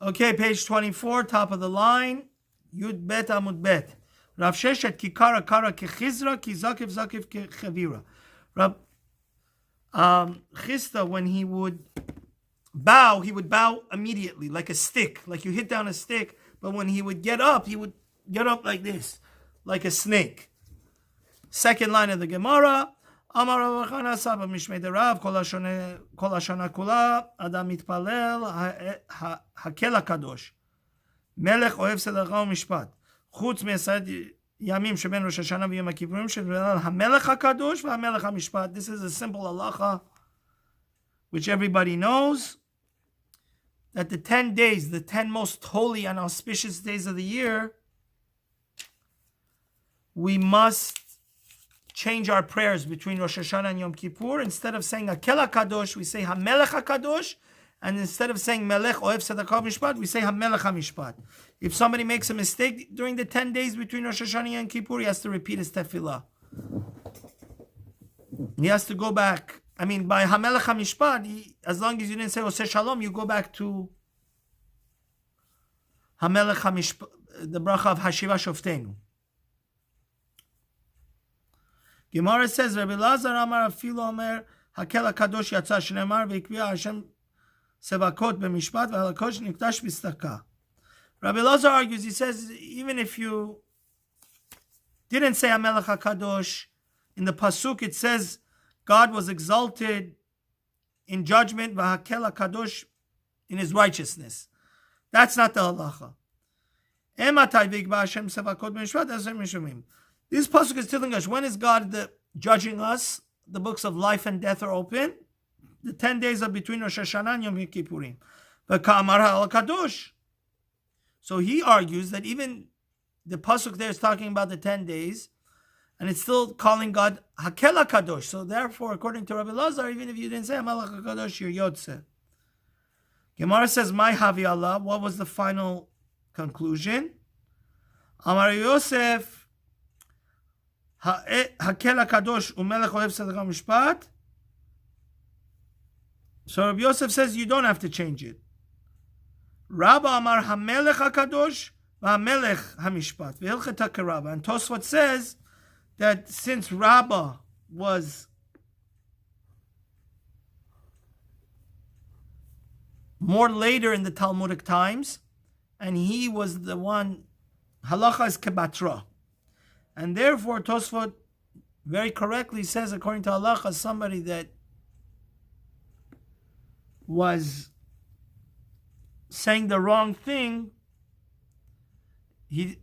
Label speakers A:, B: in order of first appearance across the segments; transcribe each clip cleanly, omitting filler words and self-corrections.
A: Okay, page 24, top of the line. Yud bet amud bet. Rav Sheshet ki kara ki chizra ki zakiv ki chavira. Rav Chisda, when he would bow immediately, like a stick, like you hit down a stick. But when he would get up like this, like a snake. Second line of the Gemara. Amar Rav Chana Saba Mishmei Derav Kol Hashana Kula Adam Mitpalel Hakel HaKadosh Melech Ohev Sedacha U'Mishpat Chutz Me'aseret Yamim Sheben Rosh Hashanah V'Yom HaKippurim Shebelal HaMelech HaKadosh V'HaMelech HaMishpat. This is a simple halacha which everybody knows, that the 10 days, the 10 most holy and auspicious days of the year, we must change our prayers between Rosh Hashanah and Yom Kippur. Instead of saying Hakel HaKadosh, we say HaMelech HaKadosh. And instead of saying Melech Ohev Tzedakah Mishpat, we say HaMelech HaMishpat. If somebody makes a mistake during the 10 days between Rosh Hashanah and Yom Kippur, he has to repeat his tefillah. He has to go back. I mean, by HaMelech HaMishpat, as long as you didn't say Oseh Shalom, you go back to HaMelech HaMishpat, the bracha of Hashiva Shoftenu. Gemara says, Rabbi Lazar Amar Afilo Omer Hakel HaKadosh Yatza Shneimar V'ikviya Hashem Sevakot B'Mishpat V'Halakosh Nikdash B'Staka. Rabbi Lazar argues, he says, even if you didn't say HaMelech HaKadosh, in the Pasuk it says God was exalted in judgment, V'Hakel HaKadosh, in his righteousness. That's not the halacha. Ematai V'ikviya Hashem Sevakot B'Mishpat Hashem Mishumim. This pasuk is telling us, when is God judging us? The books of life and death are open. The 10 days are between Rosh Hashanah and Yom Kippurim. V'ka'amar ha'al-kadosh. So he argues that even the pasuk there is talking about the 10 days, and it's still calling God Hakel HaKadosh. So therefore, according to Rabbi Lazar, even if you didn't say HaMelech HaKadosh, you're Yotze. Gemara says, "My Havi Allah." What was the final conclusion? Amar Yosef. Hakel HaKadosh u'melech ohev tzedakah mishpat. So Rabbi Yosef says you don't have to change it. Rabba Amar HaMelech HaKadosh v'HaMelech HaMishpat v'hilchet HaKerabba. And Tosfot says that since Rabba was more later in the Talmudic times, and he was the one, halacha is kebatra. And therefore, Tosfot very correctly says, according to halacha, somebody that was saying the wrong thing, he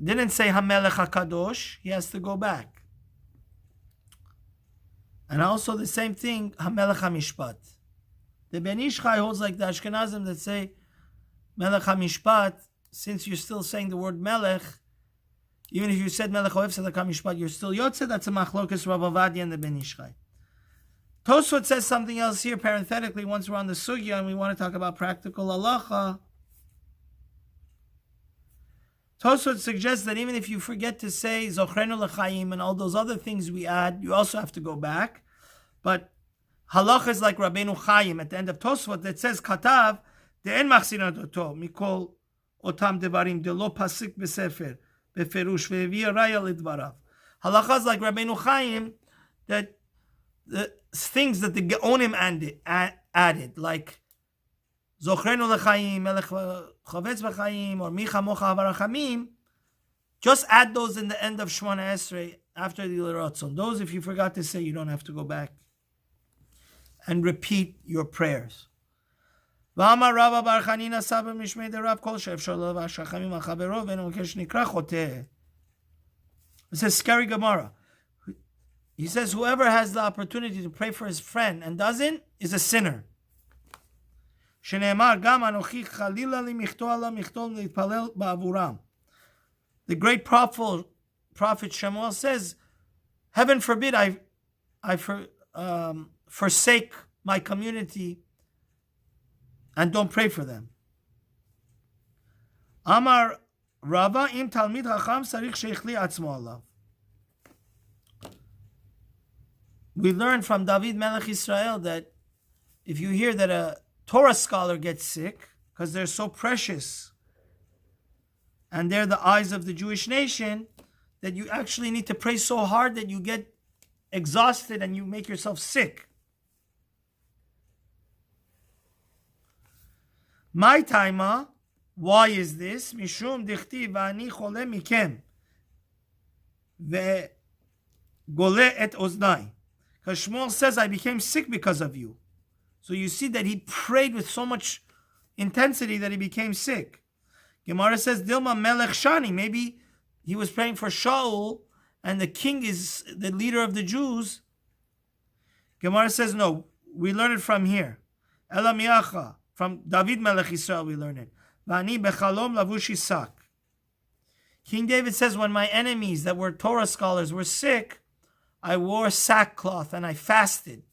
A: didn't say HaMelech HaKadosh, he has to go back. And also the same thing, HaMelech HaMishpat. The Ben Ish Chai holds like the Ashkenazim that say Melech HaMishpat, since you're still saying the word Melech, even if you said Melech Ohev Tzedakah Mishpat, you're still Yotze. That's a machlokas Rav Avadia and the Ben Ish Chai. Tosfot says something else here, parenthetically, once we're on the sugya and we want to talk about practical halacha. Tosfot suggests that even if you forget to say Zochrenu L'chaim and all those other things we add, you also have to go back. But halacha is like Rabbeinu Chaim at the end of Tosfot that says, Katav, de'en machsinat oto, mikol otam devarim, de lo pasik b'sefer. Halachas like Rabbeinu Chaim, that the things that the Geonim added, like Zochrenu L'chaim, Melech Chavetz B'chaim, or Micha Mocha Avarachamim, just add those in the end of Shmona Esrei after the L'Ratzon. Those, if you forgot to say, you don't have to go back and repeat your prayers. V'amar Rava Bar Chanina Saba Mishmei Derav Kol She'efshar Levash Hachamim Al Chavero Ve'enu Kesh Nikra Choteh. It's a scary Gemara. He says whoever has the opportunity to pray for his friend and doesn't is a sinner. Shneimar Gam Anochi Chalila Li Michto Ala Michtol Litpalel Ba'avuram. The great prophet Shemuel says, heaven forbid I forsake my community and don't pray for them. Amar Rava im Talmid Chacham Sarich Sheichli Atzmo Alav. We learned from David Melech Israel that if you hear that a Torah scholar gets sick, because they're so precious and they're the eyes of the Jewish nation, that you actually need to pray so hard that you get exhausted and you make yourself sick. My taima, why is this? Mishum dichti v'ani chole mikem ve'gole et oznai. Because Shmuel says, I became sick because of you. So you see that he prayed with so much intensity that he became sick. Gemara says, Dilma melech shani. Maybe he was praying for Shaul, and the king is the leader of the Jews. Gemara says, no, we learn it from here. Ela miacha, from David melech Yisrael we learn it. Vani bechalom lavush isak. King David says, when my enemies that were Torah scholars were sick, I wore sackcloth and I fasted.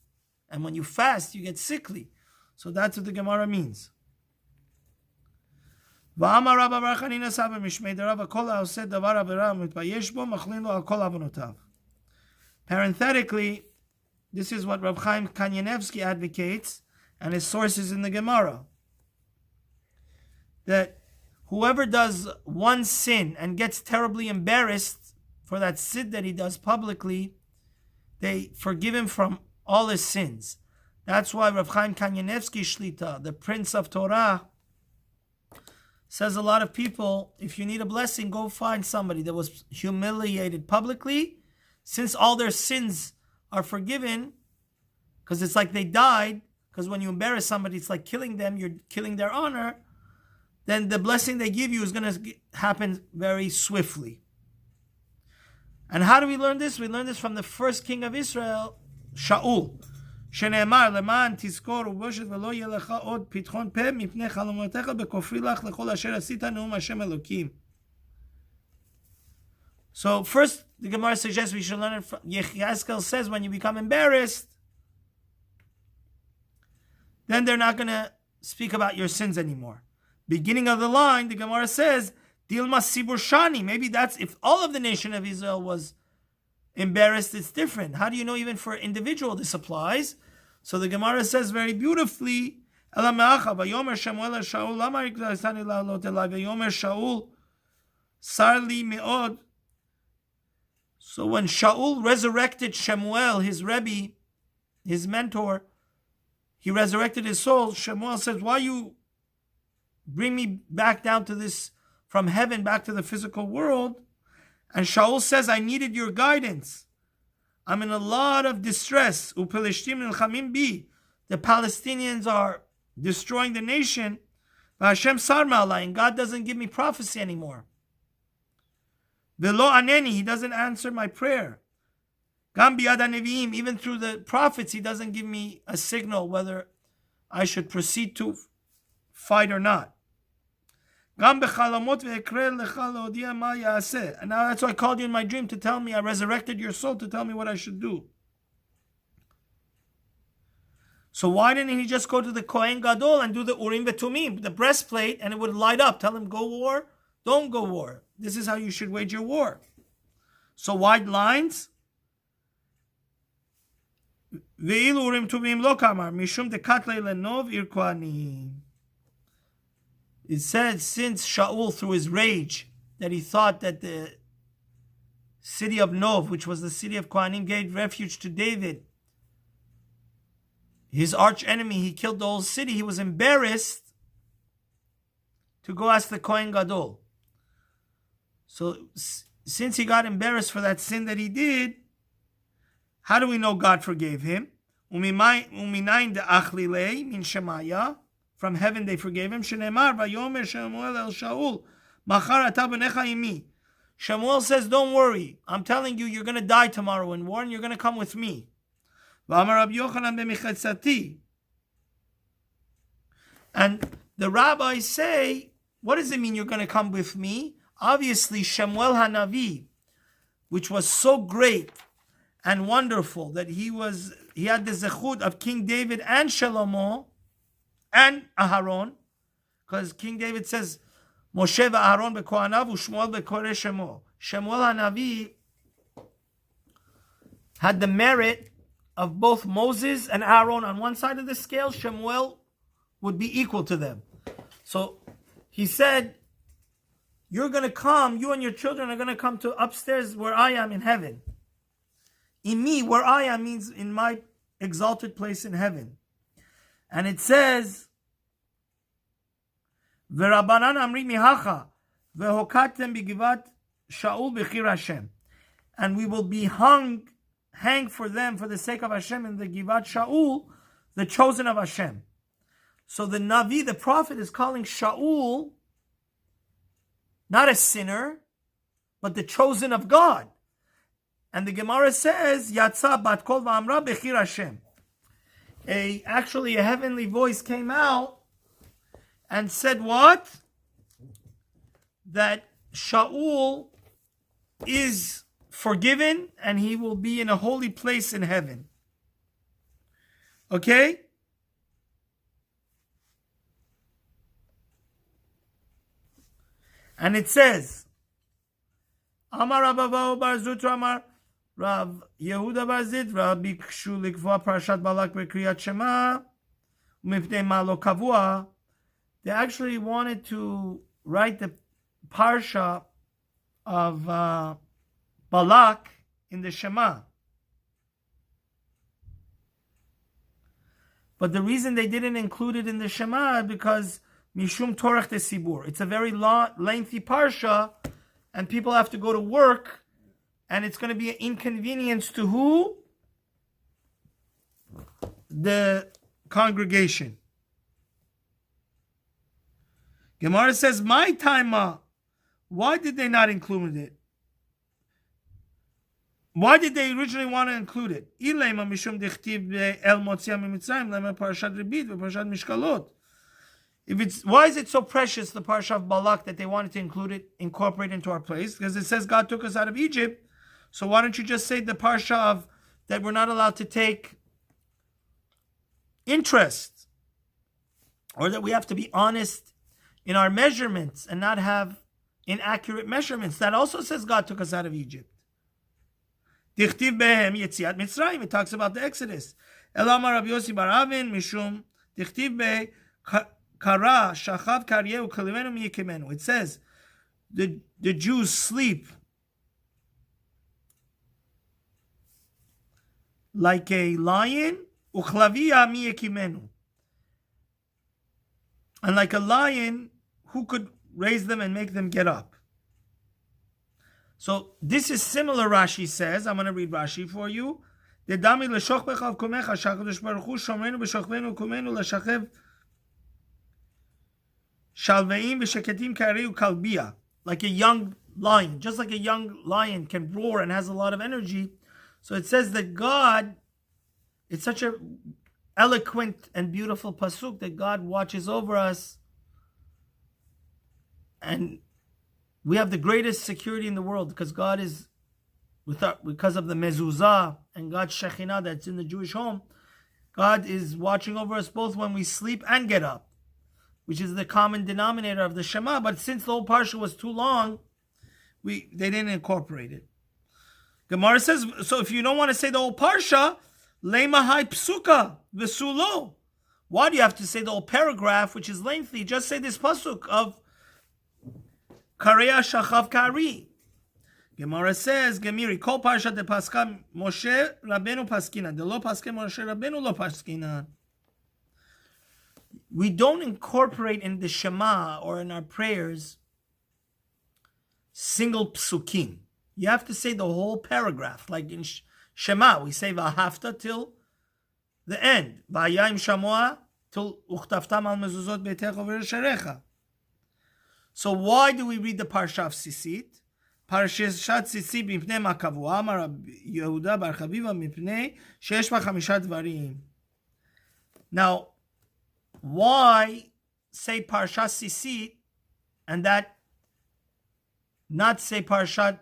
A: And when you fast, you get sickly. So that's what the Gemara means. Parenthetically, this is what Rav Chaim Kanievsky advocates, and his sources in the Gemara. That whoever does one sin and gets terribly embarrassed for that sin that he does publicly, they forgive him from all his sins. That's why Rav Chaim Kanievsky Shlita, the Prince of Torah, says a lot of people, if you need a blessing, go find somebody that was humiliated publicly. Since all their sins are forgiven, because it's like they died, because when you embarrass somebody, it's like killing them, you're killing their honor, then the blessing they give you is going to happen very swiftly. And how do we learn this? We learn this from the first king of Israel, Shaul. שנאמר למען תזכור ובושת ולא יהיה לך עוד פתחון פה מפני חלומותיך בכופרי לך לכל אשר עשית נאום השם אלוקים. So first the Gemara suggests we should learn it from Yechezkel says when you become embarrassed, then they're not going to speak about your sins anymore. Beginning of the line, the Gemara says Dilma Sibur Shani. Maybe that's if all of the nation of Israel was embarrassed, it's different. How do you know even for individual this applies? So the Gemara says very beautifully, so when Shaul resurrected Shemuel, his Rebbe, his mentor, he resurrected his soul. Shemuel says, why you bring me back down to this, from heaven back to the physical world? And Shaul says, I needed your guidance. I'm in a lot of distress. The Palestinians are destroying the nation. And God doesn't give me prophecy anymore. He doesn't answer my prayer. Even through the prophets, he doesn't give me a signal whether I should proceed to fight or not. And now that's why I called you in my dream to tell me, I resurrected your soul to tell me what I should do. So why didn't he just go to the Kohen Gadol and do the Urim V'Tumim, the breastplate, and it would light up? Tell him, go war, don't go war. This is how you should wage your war. So wide lines. Ve'ilu Urim Tumim lo kamar, mishum dekatle lenov ir kohanim. It said, since Shaul, through his rage, that he thought that the city of Nov, which was the city of Kohanim, gave refuge to David, his arch enemy, he killed the whole city. He was embarrassed to go ask the Kohen Gadol. So, since he got embarrassed for that sin that he did, how do we know God forgave him? Uminayin de'achlilei min Shemaya. From heaven they forgave him. Shenemar vayomer Shemuel el Shaul machar ata b'necha imi. Shemuel says, don't worry. I'm telling you, you're going to die tomorrow in war and you're going to come with me. V'amar Rabbi Yochanan b'michatzati. And the rabbis say, what does it mean you're going to come with me? Obviously, Shemuel Hanavi, which was so great and wonderful that he had the zechut of King David and Shlomo and Aharon, because King David says, Moshe v'Aharon b'kohanav u'Shmuel b'koreh Shemo. Shemuel Hanavi had the merit of both Moses and Aaron on one side of the scale. Shemuel would be equal to them. So he said, you're going to come, you and your children are going to come to upstairs where I am in heaven. In me, where I am means in my exalted place in heaven. And it says, V'rabanan amri mihacha v'hokatem b'givat Shaul b'chir Hashem. And we will be hang for them for the sake of Hashem in the Givat Shaul, the chosen of Hashem. So the Navi, the prophet, is calling Shaul not a sinner, but the chosen of God. And the Gemara says, Yatsa bat kol v'amra b'chir Hashem. Actually, a heavenly voice came out and said what? That Shaul is forgiven and he will be in a holy place in heaven. Okay? And it says, Amar Rabba Bar Zutra Amar Rav Yehuda Bar Zid Rav Bikshu Likva Parshat Balak Bekriyat Shema Mifnei Malo Kavua. They actually wanted to write the Parsha of Balak in the Shema. But the reason they didn't include it in the Shema is because Mishum Torach de Sibur. It's a very long, lengthy Parsha, and people have to go to work, and it's going to be an inconvenience to who? The congregation. Gemara says, my time, why did they not include it? Why did they originally want to include it? Why is it so precious, the Parsha of Balak, that they wanted to include it, incorporate into our place? Because it says God took us out of Egypt. So why don't you just say the Parsha of that we're not allowed to take interest, or that we have to be honest in our measurements and not have inaccurate measurements? That also says God took us out of Egypt. Dichtiv behem yetziat Mitzrayim. It talks about the Exodus. Elamar Rabbi Yossi bar Avin mishum dichtiv be kara shachav karyeu kalimenu miyekimenu. It says the Jews sleep like a lion, uchlavia miyekimenu, and like a lion, who could raise them and make them get up. So this is similar, Rashi says. I'm going to read Rashi for you. Like a young lion, just like a young lion can roar and has a lot of energy. So it says that God, it's such a eloquent and beautiful pasuk that God watches over us, and we have the greatest security in the world because God is because of the mezuzah and God's Shekhinah that's in the Jewish home. God is watching over us both when we sleep and get up, which is the common denominator of the Shema. But since the whole Parsha was too long, they didn't incorporate it. Gemara says, so if you don't want to say the whole Parsha, lema hai psuka v'sulo. Why do you have to say the whole paragraph, which is lengthy? Just say this pasuk of Kareya shachav kari. Gemara says, Gemiri, kol parsha de paska Moshe Rabbeinu paskina. De lo paske Moshe Rabbeinu lo paskina. We don't incorporate in the Shema or in our prayers single psukim. You have to say the whole paragraph. Like in Shema, we say v'ahavta till the end. V'ayayim shamoa till uchtaftam al mezuzot beitecha v'resherecha. So why do we read the Parsha of Sisit? Parshat Sisit mipnei makavua amar Yehuda bar Chaviva mipnei sheyesh ba chamisha dvarim. Now, why say Parshat Sisit and that not say Parshat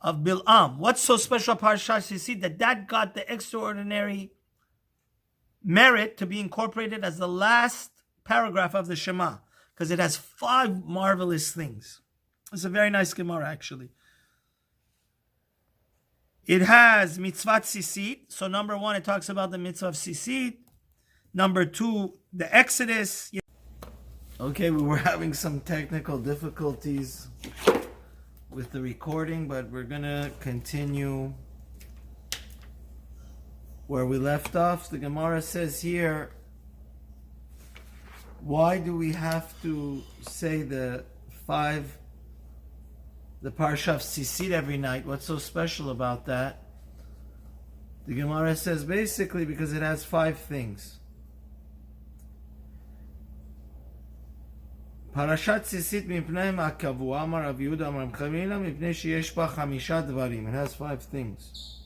A: of Bil'am? What's so special about Parshat Sisit that got the extraordinary merit to be incorporated as the last paragraph of the Shema? Because it has 5 marvelous things. It's a very nice Gemara, actually. It has mitzvah Sisit. So number 1, it talks about the mitzvah of Sisit. Number 2, the Exodus. Okay, we were having some technical difficulties with the recording, but we're gonna continue where we left off. The Gemara says here, why do we have to say the Parsha of Sisit every night? What's so special about that? The Gemara says basically because it has 5 things. Parashat Sisit mipnei ma'akavu, Amar Rav Yehuda Amar Chamila, mipnei sheyesh ba 5 dvarim. It has 5 things.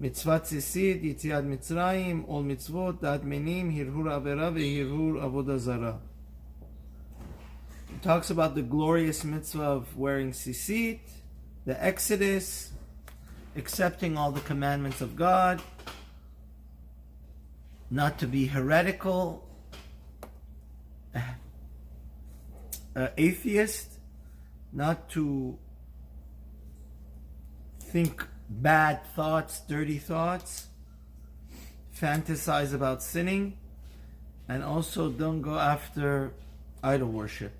A: Mitzvat Sisit, Yitziat Mitzrayim, all mitzvot, Dat Menim, Hirhur Avera, Hirhur Avodah Zarah. It talks about the glorious mitzvah of wearing Sisit, the Exodus, accepting all the commandments of God, not to be heretical, atheist, not to think bad thoughts, dirty thoughts, fantasize about sinning, and also don't go after idol worship.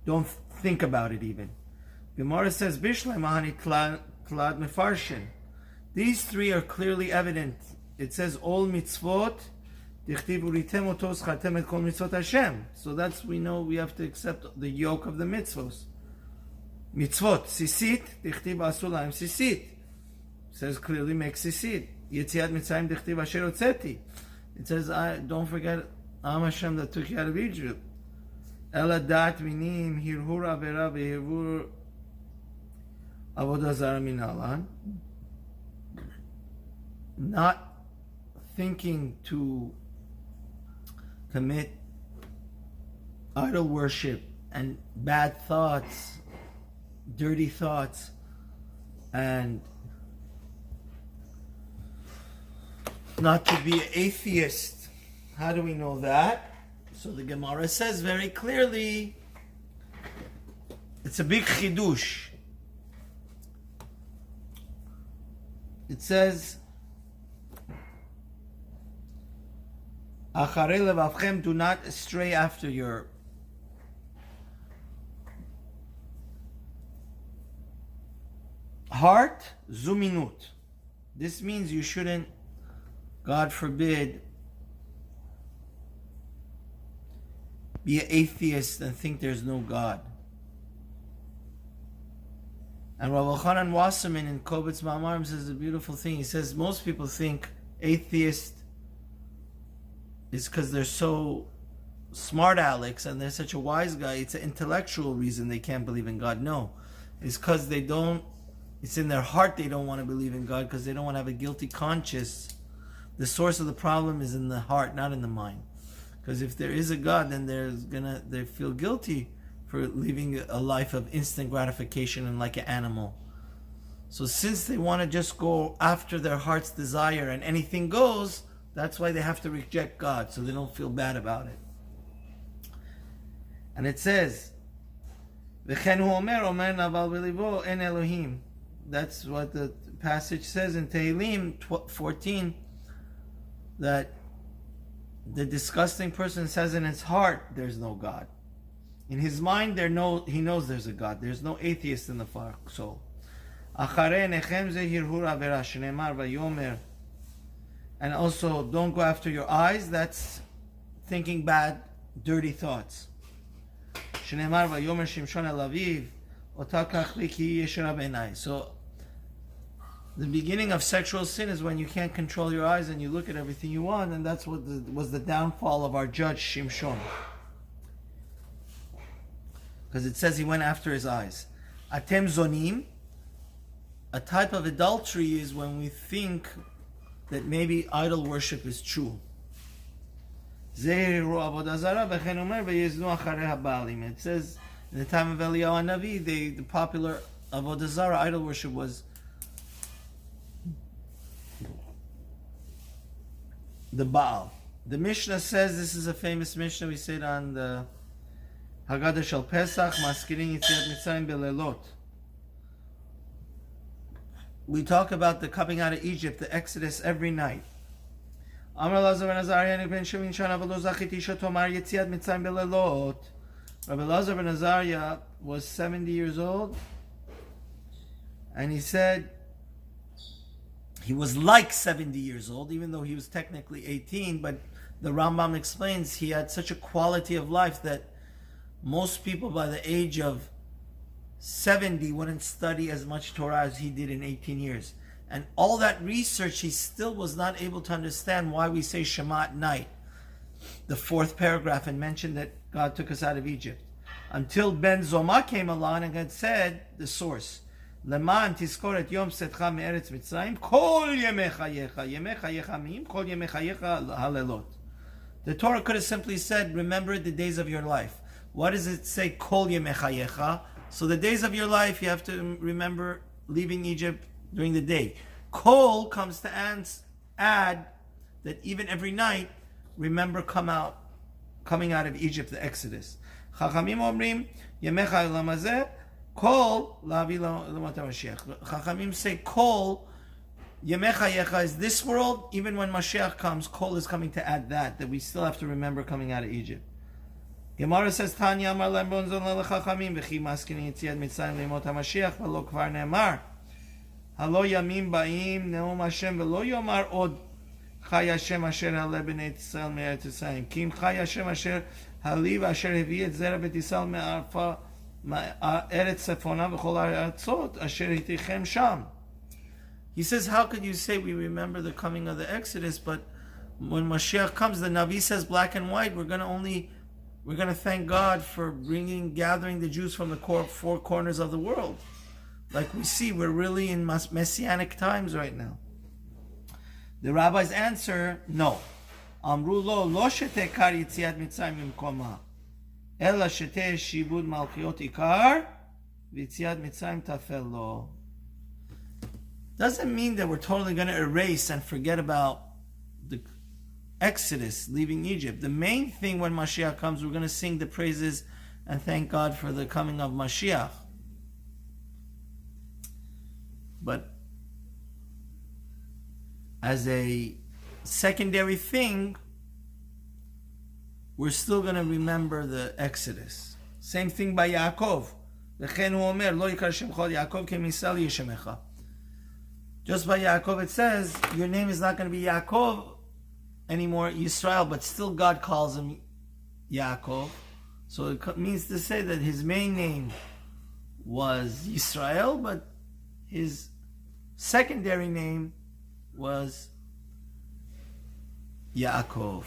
A: Don't think about it even. Gemara says, Bishlai Mahani Tlad Mefarshin. These 3 are clearly evident. It says, all mitzvot, so that's, we know we have to accept the yoke of the mitzvos. Mitzvot, sisit, dichtiv asulayim sisit. Says clearly make sisit. Yetziat mitzrayim dichtiv asher otzeti. It says, don't forget, Am Hashem that took you out of Egypt. Ela dat minim hirhur avera vehirhur avodah zarah minalan. Not thinking to commit idol worship and bad thoughts, dirty thoughts, and not to be an atheist. How do we know that? So the Gemara says very clearly, it's a big chidush. It says, Acharei levavchem, do not stray after your heart, zuminut. This means you shouldn't, God forbid, be an atheist and think there's no God. And Rav Elchanan Wasserman in Kovitz Ma'amarim says a beautiful thing. He says most people think atheist is because they're so smart Alex and they're such a wise guy. It's an intellectual reason they can't believe in God. No, it's because they don't, it's in their heart they don't want to believe in God because they don't want to have a guilty conscience. The source of the problem is in the heart, not in the mind. Because if there is a God, then they feel guilty for living a life of instant gratification and like an animal. So since they want to just go after their heart's desire and anything goes, that's why they have to reject God, so they don't feel bad about it. And it says, V'chen hu omer naval b'livo en Elohim. That's what the passage says in Tehillim 14, that the disgusting person says in his heart, there's no God. In his mind, he knows there's a God. There's no atheist in the soul. And also, don't go after your eyes. That's thinking bad, dirty thoughts. So, the beginning of sexual sin is when you can't control your eyes and you look at everything you want, and that's what was the downfall of our judge Shimshon. Because it says he went after his eyes. Atem zonim, a type of adultery is when we think that maybe idol worship is true. It says in the time of Eliyahu Navi, the popular avodah zarah, idol worship, was the Baal. The Mishnah says, this is a famous Mishnah, we say it on the Haggadah Shel Pesach, Maskirin Yitziat Mitzrayim Belelot. We talk about the coming out of Egypt, the Exodus, every night. Amar Lazar ben Azariah ben Shemini Shana v'lo zachiti shetomar Yetziat Mitzrayim belelot. Rabbi Lazar ben Azariah was 70 years old, and he said he was like 70 years old, even though he was technically 18, but the Rambam explains he had such a quality of life that most people by the age of 70 wouldn't study as much Torah as he did in 18 years. And all that research, he still was not able to understand why we say Shema at night, the fourth paragraph, and mentioned that God took us out of Egypt. Until Ben Zoma came along and had said, the source, Leman tizkoret yom setcha me'eretz Mitzrayim, kol yemei chayecha mi'im, kol yemei chayecha halelot. The Torah could have simply said, remember the days of your life. Why does it say kol yemei chayecha? So the days of your life, you have to remember leaving Egypt during the day. Kol comes to add that even every night, remember coming out of Egypt, the Exodus. Chachamim omrim yemecha olam hazeh kol lavi l'mat Mashiach. Chachamim say kol yemecha yecha is this world. Even when Mashiach comes, kol is coming to add that we still have to remember coming out of Egypt. Gemara says Tanya amar lem bon zon lechachamim v'chi maskini yetziat Mitzrayim leimot HaMashiach v'lo kvar ne'emar halo yamim ba'im ne'um Hashem v'lo yomar od Chai Hashem asher haleh b'nei Yisrael me'eretz Yisrael. Kim Chai Hashem asher haliv asher hevi et zera b'nei Yisrael me'arfa eretz tzefona v'chol ha'atzot asher hitichem sham. He says, how could you say we remember the coming of the Exodus, but when Mashiach comes, the Navi says black and white, we're going to thank God for gathering the Jews from the four corners of the world. Like we see, we're really in messianic times right now. The rabbis answer, no. Amru lo shete kar yitziat Mitzrayim imkoma, ela shete shibud malchiot ikar, v'yitziat Mitzrayim tafel lo. Doesn't mean that we're totally going to erase and forget about the Exodus, leaving Egypt. The main thing when Mashiach comes, we're going to sing the praises and thank God for the coming of Mashiach. But as a secondary thing, we're still going to remember the Exodus. Same thing by Yaakov. Just by Yaakov it says, your name is not going to be Yaakov anymore, Yisrael, but still God calls him Yaakov. So it means to say that his main name was Yisrael, but his secondary name was Yaakov.